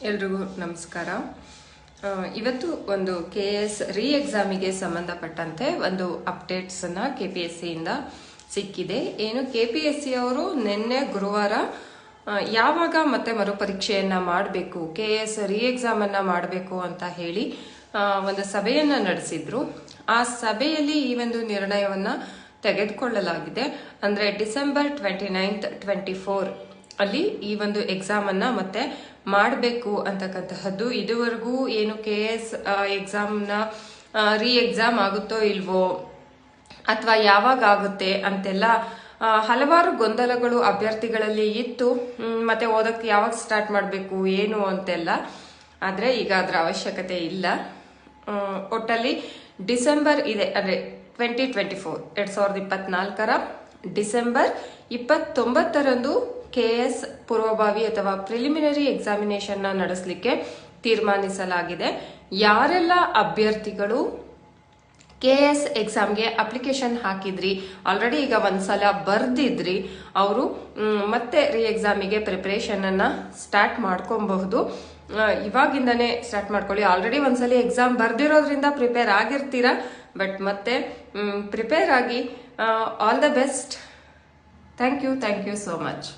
ಎಲ್ರಿಗೂ ನಮಸ್ಕಾರ. ಇವತ್ತು ಒಂದು KS ರೀ ಎಕ್ಸಾಮಿಗೆ ಸಂಬಂಧಪಟ್ಟಂತೆ ಒಂದು ಅಪ್ಡೇಟ್ಸ್ ಅನ್ನ KPSC ಇಂದ ಸಿಕ್ಕಿದೆ. ಏನು KPSC ಅವರು ನಿನ್ನೆ ಗುರುವಾರ ಯಾವಾಗ ಮತ್ತೆ ಮರುಪರೀಕ್ಷೆಯನ್ನ ಮಾಡಬೇಕು, KS ರೀ ಎಕ್ಸಾಮ್ ಅನ್ನ ಮಾಡಬೇಕು ಅಂತ ಹೇಳಿ ಒಂದು ಸಭೆಯನ್ನ ನಡೆಸಿದ್ರು. ಆ ಸಭೆಯಲ್ಲಿ ಈ ಒಂದು ನಿರ್ಣಯವನ್ನ ತೆಗೆದುಕೊಳ್ಳಲಾಗಿದೆ. ಅಂದ್ರೆ ಡಿಸೆಂಬರ್ 29, 24 ಅಲ್ಲಿ ಈ ಒಂದು ಎಕ್ಸಾಮ್ ಅನ್ನ ಮತ್ತೆ ಮಾಡಬೇಕು ಅಂತಕ್ಕಂತಹದ್ದು. ಇದುವರೆಗೂ ಏನು KS ಎಕ್ಸಾಮ್ ನ ರೀ ಎಕ್ಸಾಮ್ ಆಗುತ್ತೋ ಇಲ್ವೋ ಅಥವಾ ಯಾವಾಗ ಆಗುತ್ತೆ ಅಂತೆಲ್ಲ ಹಲವಾರು ಗೊಂದಲಗಳು ಅಭ್ಯರ್ಥಿಗಳಲ್ಲಿ ಇತ್ತು. ಮತ್ತೆ ಓದಕ್ಕೆ ಯಾವಾಗ ಸ್ಟಾರ್ಟ್ ಮಾಡಬೇಕು ಏನು ಅಂತೆಲ್ಲ. ಆದ್ರೆ ಈಗ ಅದರ ಅವಶ್ಯಕತೆ ಇಲ್ಲ. ಒಟ್ಟಲ್ಲಿ ಡಿಸೆಂಬರ್ ಇದೆ, ಅಂದ್ರೆ 2024 2024ರ ಡಿಸೆಂಬರ್ 29ರಂದು KS ಪೂರ್ವಭಾವಿ ಅಥವಾ ಪ್ರಿಲಿಮಿನರಿ ಎಕ್ಸಾಮಿನೇಷನ್ ನ ನಡೆಸಲಿಕ್ಕೆ ತೀರ್ಮಾನಿಸಲಾಗಿದೆ. ಯಾರೆಲ್ಲ ಅಭ್ಯರ್ಥಿಗಳು KS ಎಕ್ಸಾಮ್ಗೆ ಅಪ್ಲಿಕೇಶನ್ ಹಾಕಿದ್ರಿ, ಆಲ್ರೆಡಿ ಈಗ ಒಂದ್ಸಲ ಬರ್ದಿದ್ರಿ, ಅವರು ಮತ್ತೆ ರೀ ಎಕ್ಸಾಮಿಗೆ ಪ್ರಿಪರೇಷನ್ ಅನ್ನ ಸ್ಟಾರ್ಟ್ ಮಾಡ್ಕೊಬಹುದು. ಇವಾಗಿಂದಾನೇ ಸ್ಟಾರ್ಟ್ ಮಾಡ್ಕೊಳ್ಳಿ. ಆಲ್ರೆಡಿ ಒಂದ್ಸಲಿ ಎಕ್ಸಾಮ್ ಬರ್ದಿರೋದ್ರಿಂದ ಪ್ರಿಪೇರ್ ಆಗಿರ್ತೀರಾ, ಬಟ್ ಮತ್ತೆ ಪ್ರಿಪೇರ್ ಆಗಿ. All the best. Thank you so much.